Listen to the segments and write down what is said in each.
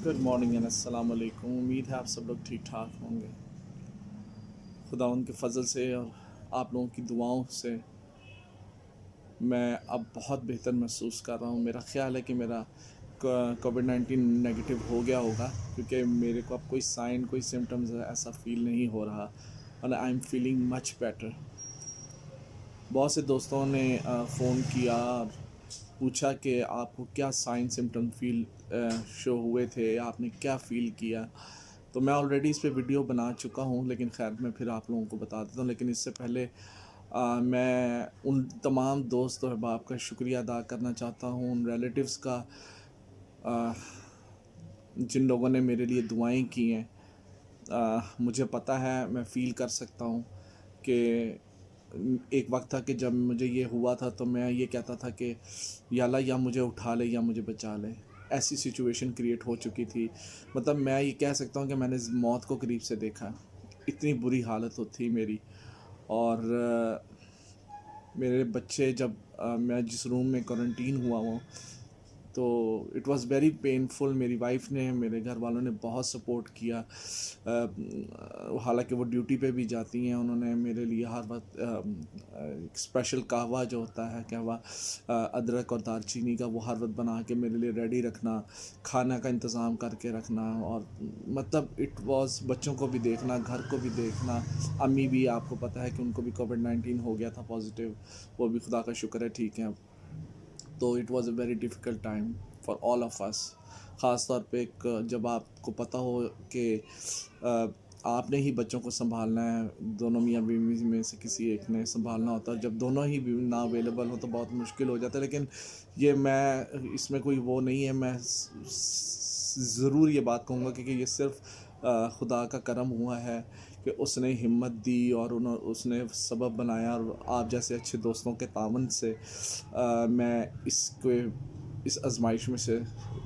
Good morning and अस्सलाम वालेकुम। उम्मीद है आप सब लोग ठीक ठाक होंगे। खुदा उनके फ़ज़ल से और आप लोगों की दुआओं से मैं अब बहुत बेहतर महसूस कर रहा हूँ। मेरा ख़्याल है कि मेरा कोविड-19 नेगेटिव हो गया होगा, क्योंकि मेरे को अब कोई साइन, कोई सिम्टम्स ऐसा फ़ील नहीं हो रहा और I am feeling much better. बहुत से दोस्तों ने फ़ोन किया और पूछा कि आपको क्या साइन सिम्टम शो हुए थे, आपने क्या फ़ील किया। तो मैं ऑलरेडी इस पे वीडियो बना चुका हूँ, लेकिन ख़ैर मैं फिर आप लोगों को बता देता हूँ। लेकिन इससे पहले मैं उन तमाम दोस्त और अहबाब का शुक्रिया अदा करना चाहता हूँ, उन रिलेटिव्स का अ, जिन लोगों ने मेरे लिए दुआएं की हैं। मुझे पता है, मैं फ़ील कर सकता हूँ कि एक वक्त था कि जब मुझे ये हुआ था तो मैं ये कहता था कि या अल्लाह या मुझे उठा ले या मुझे बचा ले। ऐसी सिचुएशन क्रिएट हो चुकी थी। मतलब मैं ये कह सकता हूँ कि मैंने मौत को करीब से देखा। इतनी बुरी हालत हो थी मेरी। और मेरे बच्चे जब मैं जिस रूम में क्वारंटीन हुआ हूँ, तो इट वाज़ वेरी पेनफुल। मेरी वाइफ ने, मेरे घर वालों ने बहुत सपोर्ट किया। हालांकि वो ड्यूटी पे भी जाती हैं, उन्होंने मेरे लिए हर वक्त स्पेशल कहवा जो होता है, कहवा अदरक और दालचीनी का, वो हर वक्त बना के मेरे लिए रेडी रखना, खाना का इंतज़ाम करके रखना। और मतलब इट वाज़, बच्चों को भी देखना, घर को भी देखना। अम्मी भी, आपको पता है कि उनको भी कोविड-19 हो गया था पॉजिटिव, वो भी खुदा का शुक्र है ठीक है। तो it was a very difficult time for all of us. ख़ास तौर पे एक जब आपको पता हो कि आपने ही बच्चों को सँभालना है, दोनों मियाँ बीवी में से किसी एक ने सँभालना होता है। जब दोनों ही भी ना अवेलेबल हो तो बहुत मुश्किल हो जाता है। लेकिन ये, मैं इसमें कोई वो नहीं है, मैं ज़रूर ये बात कहूँगा कि ये सिर्फ़ खुदा का करम हुआ है कि उसने हिम्मत दी और उसने सबब बनाया, और आप जैसे अच्छे दोस्तों के तावन से मैं इस आजमाइश में से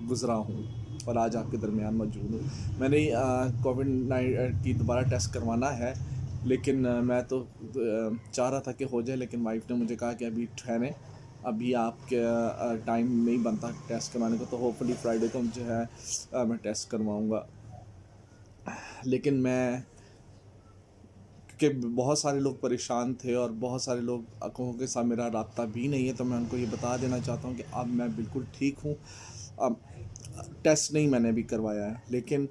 गुज़रा हूँ और आज आपके दरमियान मौजूद हूँ। मैंने कोविड नाइन की दोबारा टेस्ट करवाना है, लेकिन मैं तो चाह रहा था कि हो जाए, लेकिन वाइफ ने मुझे कहा कि अभी ठहरें, अभी आपके टाइम नहीं बनता टेस्ट करवाने को, तो होपफुली फ्राइडे को जो है मैं टेस्ट करवाऊँगा। लेकिन मैं, क्योंकि बहुत सारे लोग परेशान थे और बहुत सारे लोगों के साथ मेरा राब्ता भी नहीं है, तो मैं उनको ये बता देना चाहता हूँ कि अब मैं बिल्कुल ठीक हूँ। अब टेस्ट नहीं मैंने भी करवाया है, लेकिन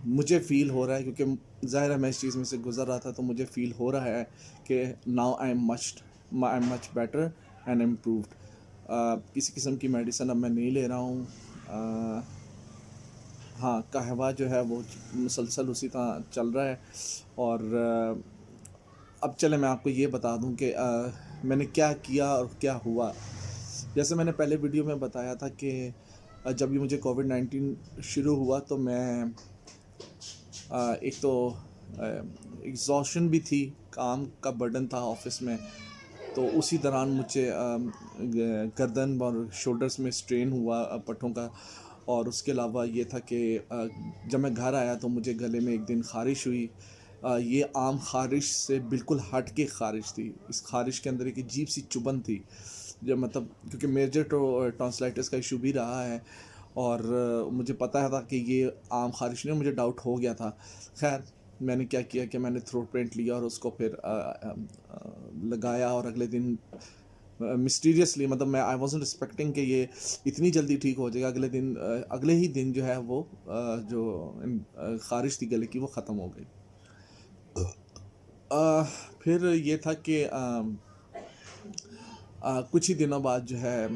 मुझे फ़ील हो रहा है, क्योंकि ज़ाहिर है मैं इस चीज़ में से गुज़र रहा था, तो मुझे फ़ील हो रहा है कि now I am much better and improved. किसी किस्म की मेडिसिन अब मैं नहीं ले रहा हूँ। हाँ, कहवा जो है वो मुसलसल उसी तरह चल रहा है। और अब चले मैं आपको ये बता दूं कि मैंने क्या किया और क्या हुआ। जैसे मैंने पहले वीडियो में बताया था कि जब ये मुझे कोविड-19 शुरू हुआ, तो मैं एक तो एग्ज़ॉशन भी थी, काम का बर्डन था ऑफ़िस में। तो उसी दौरान मुझे गर्दन और शोल्डर्स में स्ट्रेन हुआ, पट्टों का। और उसके अलावा ये था कि जब मैं घर आया तो मुझे गले में एक दिन ख़ारिश हुई। ये आम ख़ारिश से बिल्कुल हट के ख़ारिश थी। इस ख़ारिश के अंदर एक अजीब सी चुभन थी, जो मतलब, क्योंकि मेजर टॉन्सिलाइटिस का इशू भी रहा है। और मुझे पता था कि ये आम ख़ारिश नहीं, मुझे डाउट हो गया था। खैर, मैंने क्या किया कि मैंने थ्रोट पेंट लिया और उसको फिर लगाया, और अगले दिन मिस्टीरियसली, मतलब मैं आई वाज़न्ट एक्सपेक्टिंग कि ये इतनी जल्दी ठीक हो जाएगा। अगले ही दिन जो है वो ख़ारिश थी गले की, वो ख़त्म हो गई। अ, फिर ये था कि कुछ ही दिनों बाद जो है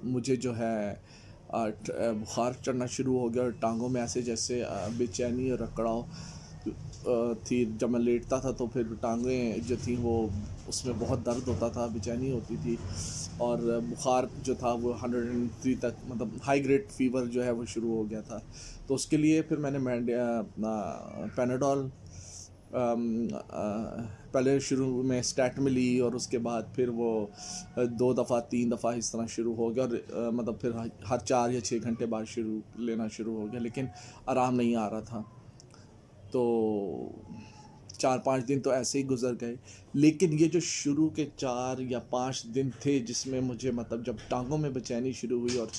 मुझे जो है बुखार चढ़ना शुरू हो गया, और टांगों में ऐसे जैसे बेचैनी और अकड़ाव थी। जब मैं लेटता था तो फिर टांगें जो थी वो, उसमें बहुत दर्द होता था, बेचैनी होती थी। और बुखार जो था वो 103 तक, मतलब हाई ग्रेड फीवर जो है वो शुरू हो गया था। तो उसके लिए फिर मैंने अपना पैनाडोल, पहले शुरू में स्टैट में ली, और उसके बाद फिर वो 2 दफ़ा 3 दफ़ा इस तरह शुरू हो गया। और मतलब फिर हर 4 या 6 घंटे बाद लेना शुरू हो गया, लेकिन आराम नहीं आ रहा था। तो 4-5 दिन तो ऐसे ही गुजर गए, लेकिन ये जो शुरू के 4 या 5 दिन थे जिसमें मुझे मतलब जब टांगों में बेचैनी शुरू हुई और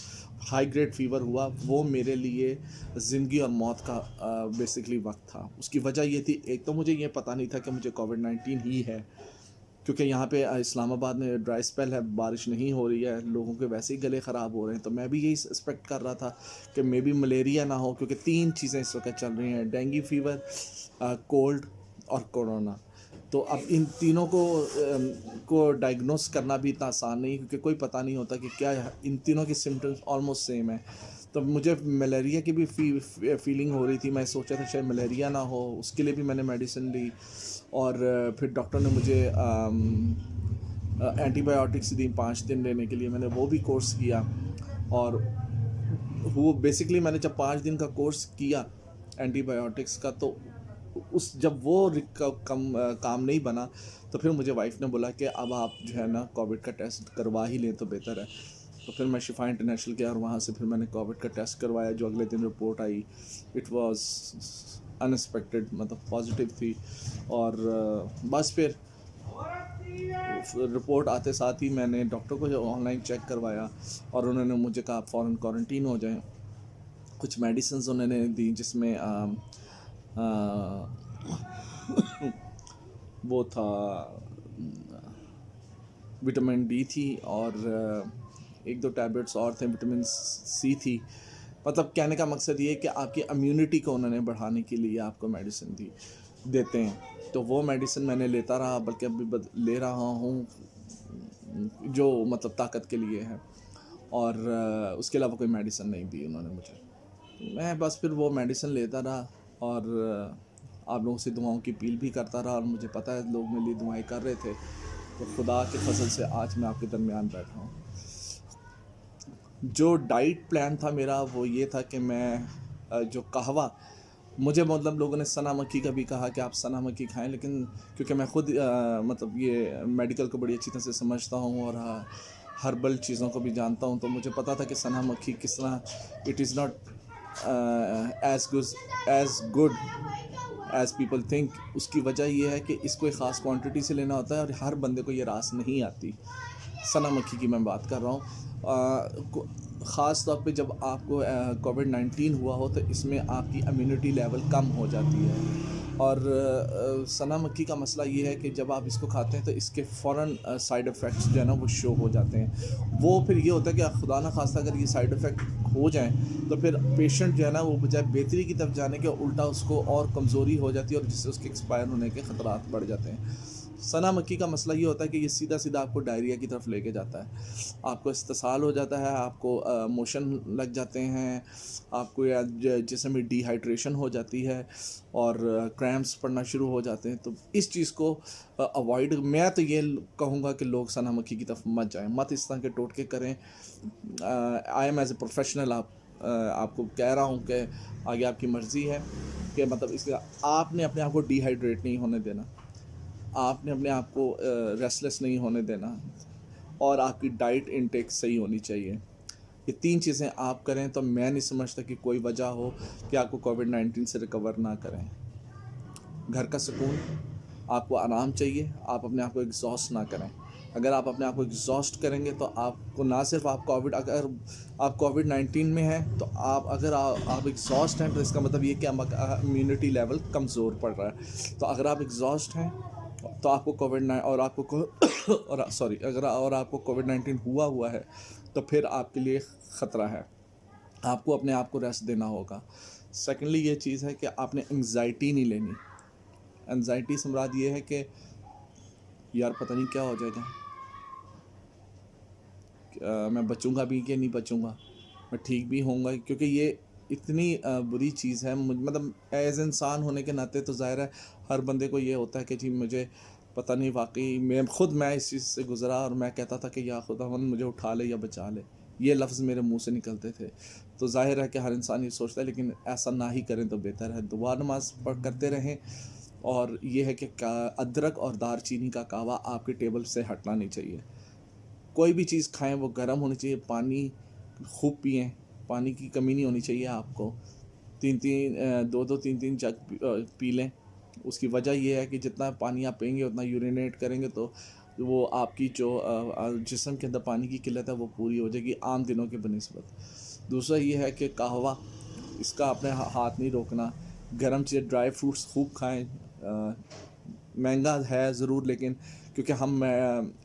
हाई ग्रेड फीवर हुआ, वो मेरे लिए ज़िंदगी और मौत का बेसिकली वक्त था। उसकी वजह ये थी, एक तो मुझे ये पता नहीं था कि मुझे कोविड-19 ही है, क्योंकि यहाँ पे इस्लामाबाद में ड्राई स्पेल है, बारिश नहीं हो रही है, लोगों के वैसे ही गले ख़राब हो रहे हैं, तो मैं भी यही सस्पेक्ट कर रहा था कि मे बी मलेरिया ना हो, क्योंकि 3 चीज़ें इस वक्त चल रही हैं, डेंगू फीवर, कोल्ड और कोरोना। तो अब इन तीनों को डायग्नोस करना भी इतना आसान नहीं, क्योंकि कोई पता नहीं होता कि क्या इन तीनों की सिम्टम्स ऑलमोस्ट सेम है। तो मुझे मलेरिया की भी फीलिंग हो रही थी, मैं सोचा था शायद मलेरिया ना हो, उसके लिए भी मैंने मेडिसिन ली। और फिर डॉक्टर ने मुझे एंटीबायोटिक्स दी 5 दिन लेने के लिए, मैंने वो भी कोर्स किया। और वो बेसिकली मैंने जब 5 दिन का कोर्स किया एंटीबायोटिक्स का, तो उस जब वो काम नहीं बना, तो फिर मुझे वाइफ ने बोला कि अब आप जो है ना कोविड का टेस्ट करवा ही लें तो बेहतर है। तो फिर मैं शिफा इंटरनेशनल गया और वहाँ से फिर मैंने कोविड का टेस्ट करवाया। जो अगले दिन report I, it was unexpected, मतलब पॉजिटिव थी। और बस फिर रिपोर्ट आते साथ ही मैंने डॉक्टर को जो ऑनलाइन चेक करवाया और उन्होंने मुझे कहा फ़ौरन क्वारंटीन हो जाएं। कुछ मेडिसिन उन्होंने दी जिसमें वो था विटामिन डी थी, और 1-2 टैबलेट्स और थे, विटामिन सी थी। मतलब कहने का मकसद ये है कि आपकी इम्यूनिटी को उन्होंने बढ़ाने के लिए आपको मेडिसिन देते हैं। तो वो मेडिसिन मैंने लेता रहा, बल्कि अभी ले रहा हूँ, जो मतलब ताकत के लिए है। और उसके अलावा कोई मेडिसिन नहीं दी उन्होंने मुझे। मैं बस फिर वो मेडिसिन लेता रहा और आप लोगों से दुआओं की अपील भी करता रहा, और मुझे पता है लोग मेरे लिए दुआएं कर रहे थे। तो खुदा के फजल से आज मैं आपके दरमियान बैठा हूँ। जो डाइट प्लान था मेरा वो ये था कि मैं जो कहवा, मुझे मतलब लोगों ने सना मक्खी का भी कहा कि आप सना मक्खी खाएं, लेकिन क्योंकि मैं खुद मतलब ये मेडिकल को बड़ी अच्छी तरह से समझता हूँ और हर्बल चीज़ों को भी जानता हूँ, तो मुझे पता था कि सना मक्खी किस तरह it is not as good as people think. उसकी वजह यह है कि इसको एक ख़ास क्वांटिटी से लेना होता है और हर बंदे को ये रास नहीं आती। सना मक्खी की मैं बात कर रहा हूँ। ख़ास तौर पे जब आपको कोविड-19 हुआ हो तो इसमें आपकी इम्यूनिटी लेवल कम हो जाती है। और सना मक्खी का मसला ये है कि जब आप इसको खाते हैं तो इसके फ़ौरन साइड इफ़ेक्ट्स जो है ना वो शो हो जाते हैं। वो फिर ये होता है कि खुदा ना खास्ता अगर ये साइड इफ़ेक्ट हो जाएँ तो फिर पेशेंट जो है ना वो बजाय बेहतरी की तरफ जाने के उल्टा उसको और कमज़ोरी हो जाती है और जिससे उसके एक्सपायर होने के ख़तरात बढ़ जाते हैं। सना मक्खी का मसला ये होता है कि ये सीधा सीधा आपको डायरिया की तरफ लेके जाता है, आपको इस्तेसाल हो जाता है, आपको मोशन लग जाते हैं, आपको या जिस्म में डिहाइड्रेशन हो जाती है और क्रैम्प्स पड़ना शुरू हो जाते हैं। तो इस चीज़ को अवॉइड, मैं तो ये कहूँगा कि लोग सना मक्खी की तरफ मत जाएं, मत इस तरह के टोटके करें। I am as a professional आपको कह रहा हूँ कि आगे आपकी मर्ज़ी है कि मतलब इसके आपने अपने आप को डिहाइड्रेट नहीं होने देना, आपने अपने आप को रेस्टलेस नहीं होने देना, और आपकी डाइट इनटेक सही होनी चाहिए। ये 3 चीज़ें आप करें तो मैं नहीं समझता कि कोई वजह हो कि आपको कोविड-19 से रिकवर ना करें। घर का सुकून, आपको आराम चाहिए, आप अपने आप को एग्ज़ॉस्ट ना करें। अगर आप अपने आप को एग्ज़ॉस्ट करेंगे तो आपको ना सिर्फ अगर आप कोविड-19 में हैं तो आप एग्ज़ॉस्ट हैं तो इसका मतलब ये कि इम्यूनिटी लेवल कमज़ोर पड़ रहा है। तो अगर आप एग्ज़ॉस्ट हैं तो आपको अगर आपको कोविड-19 हुआ है तो फिर आपके लिए ख़तरा है, आपको अपने आप को रेस्ट देना होगा। सेकेंडली ये चीज़ है कि आपने एंग्जाइटी नहीं लेनी। एंग्जाइटी से मुराद ये है कि यार पता नहीं क्या हो जाएगा, मैं बचूंगा भी कि नहीं बचूंगा, मैं ठीक भी होऊंगा, क्योंकि ये इतनी बुरी चीज़ है। मतलब एज इंसान होने के नाते तो ज़ाहिर है हर बंदे को ये होता है कि जी मुझे पता नहीं, वाकई मैं इस चीज़ से गुज़रा और मैं कहता था कि या खुदावंद मुझे उठा ले या बचा ले, ये लफ्ज़ मेरे मुंह से निकलते थे। तो ज़ाहिर है कि हर इंसान ये सोचता है, लेकिन ऐसा ना ही करें तो बेहतर है। दुआ नमाज पढ़ करते रहें, और ये है कि अदरक और दारचीनी का कहवा आपके टेबल से हटना नहीं चाहिए। कोई भी चीज़ खाएं वो गर्म होनी चाहिए, पानी खूब पिएं, पानी की कमी नहीं होनी चाहिए आपको। 2-2 3-3 जग पी लें, उसकी वजह ये है कि जितना पानी आप पिएंगे उतना यूरिनेट करेंगे तो वो आपकी जो जिस्म के अंदर पानी की किल्लत है वो पूरी हो जाएगी आम दिनों के बनिस्बत। दूसरा ये है कि कहवा, इसका अपने हाथ नहीं रोकना। गर्म चीज़, ड्राई फ्रूट्स खूब खाएं। महंगा है ज़रूर, लेकिन क्योंकि हम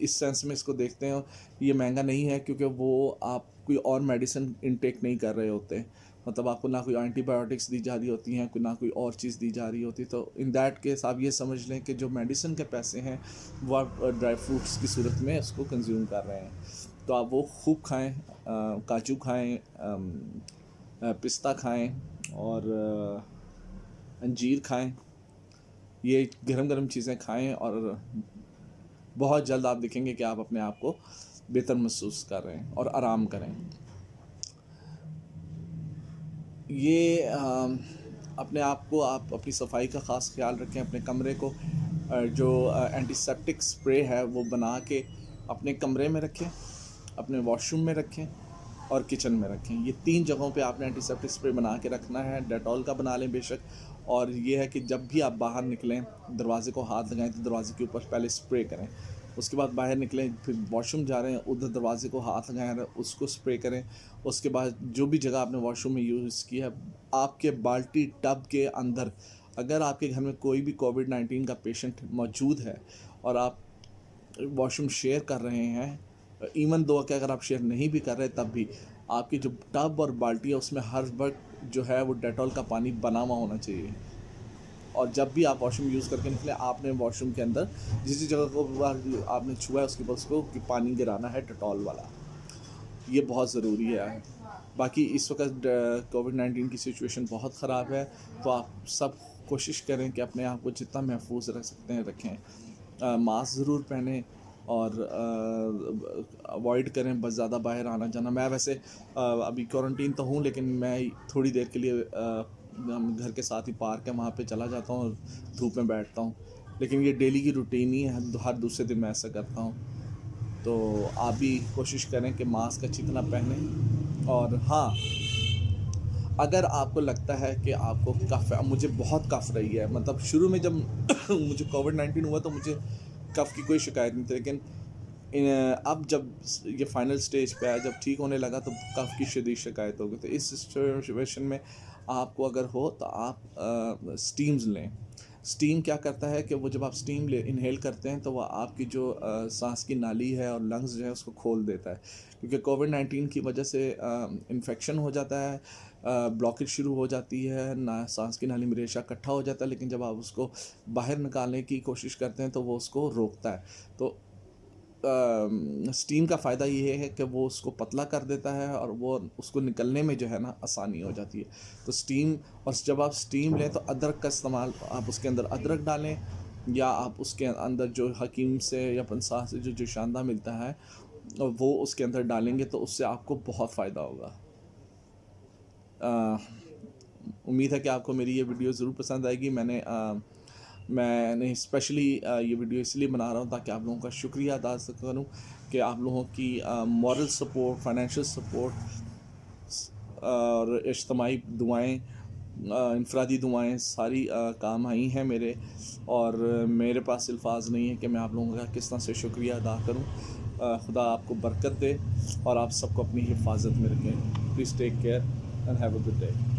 इस सेंस में इसको देखते हैं, ये महंगा नहीं है क्योंकि वो आप कोई और मेडिसिन इनटेक नहीं कर रहे होते। मतलब आपको ना कोई एंटीबायोटिक्स दी जा रही होती हैं, कोई ना कोई और चीज़ दी जा रही होती। तो इन दैट केस आप ये समझ लें कि जो मेडिसिन के पैसे हैं वो आप ड्राई फ्रूट्स की सूरत में उसको कंज्यूम कर रहे हैं। तो आप वो खूब खाएं, काजू खाएं, पिस्ता खाएं और अंजीर खाएं। ये गरम गरम चीज़ें खाएं और बहुत जल्द आप देखेंगे कि आप अपने आप को बेहतर महसूस कर रहे हैं और आराम करें। ये अपने आप को, आप अपनी सफाई का ख़ास ख्याल रखें। अपने कमरे को जो एंटीसेप्टिक स्प्रे है वो बना के अपने कमरे में रखें, अपने वॉशरूम में रखें और किचन में रखें। ये 3 जगहों पे आपने एंटीसेप्टिक स्प्रे बना के रखना है। डेटॉल का बना लें बेशक। और ये है कि जब भी आप बाहर निकलें, दरवाज़े को हाथ लगाएं तो दरवाज़े के ऊपर पहले स्प्रे करें। उसके बाद बाहर निकलें, फिर वॉशरूम जा रहे हैं, उधर दरवाज़े को हाथ लगाएं, उसको स्प्रे करें। उसके बाद जो भी जगह आपने वॉशरूम में यूज़ की है, आपके बाल्टी टब के अंदर, अगर आपके घर में कोई भी कोविड-19 का पेशेंट मौजूद है और आप वॉशरूम शेयर कर रहे हैं, इवन दो कि अगर आप शेयर नहीं भी कर रहे, तब भी आपकी जो टब और बाल्टी है उसमें हर वक्त जो है वो डेटॉल का पानी बना हुआ होना चाहिए। और जब भी आप वॉशरूम यूज़ करके निकले, आपने वॉशरूम के अंदर जिस जगह को आपने छुआ है उसके ऊपर उसको पानी गिराना है डेटॉल वाला। ये बहुत ज़रूरी है। बाकी इस वक्त कोविड-19 की सिचुएशन बहुत ख़राब है, तो आप सब कोशिश करें कि अपने आप को जितना महफूज रख सकते हैं रखें। मास्क ज़रूर पहनें और अवॉइड करें बस ज़्यादा बाहर आना जाना। मैं वैसे अभी क्वारंटीन तो हूँ, लेकिन मैं थोड़ी देर के लिए घर के साथ ही पार्क है वहाँ पे चला जाता हूँ और धूप में बैठता हूँ। लेकिन ये डेली की रूटीन ही है, हर दूसरे दिन मैं ऐसा करता हूँ। तो आप भी कोशिश करें कि मास्क अच्छी तरह पहनें। और हाँ, अगर आपको लगता है कि आपको कफ़, मुझे बहुत कफ़ रही है, मतलब शुरू में जब मुझे कोविड-19 हुआ तो मुझे कफ़ की कोई शिकायत नहीं थी, लेकिन अब जब ये फाइनल स्टेज पे आया, जब ठीक होने लगा, तो कफ़ की शदीद शिकायत हो गई। तो इस सिचुएशन में आपको अगर हो तो आप स्टीम्स लें। स्टीम क्या करता है कि वो जब आप स्टीम इनहेल करते हैं तो वह आपकी जो सांस की नाली है और लंग्स जो है उसको खोल देता है। क्योंकि कोविड-19 की वजह से इन्फेक्शन हो जाता है, ब्लॉकेज शुरू हो जाती है, ना सांस की नाली में रेशा इकट्ठा हो जाता है, लेकिन जब आप उसको बाहर निकालने की कोशिश करते हैं तो वो उसको रोकता है। तो स्टीम का फ़ायदा ये है कि वो उसको पतला कर देता है और वो उसको निकलने में जो है ना आसानी हो जाती है। तो स्टीम, और जब आप स्टीम लें तो अदरक का इस्तेमाल, आप उसके अंदर अदरक डालें या आप उसके अंदर जो हकीम से या पंसार से जो शांदा मिलता है वो उसके अंदर डालेंगे तो उससे आपको बहुत फ़ायदा होगा। उम्मीद है कि आपको मेरी ये वीडियो ज़रूर पसंद आएगी। मैंने स्पेशली ये वीडियो इसलिए बना रहा हूँ ताकि आप लोगों का शुक्रिया अदा करूँ कि आप लोगों की मॉरल सपोर्ट, फाइनेंशियल सपोर्ट और इज्तिमाई दुआएं, इनफरादी दुआएं सारी काम आई हैं मेरे। और मेरे पास अल्फाज नहीं है कि मैं आप लोगों का किस तरह से शुक्रिया अदा करूँ। खुदा आपको बरकत दे और आप सबको अपनी हिफाजत में रखें। Please take care and have a good day.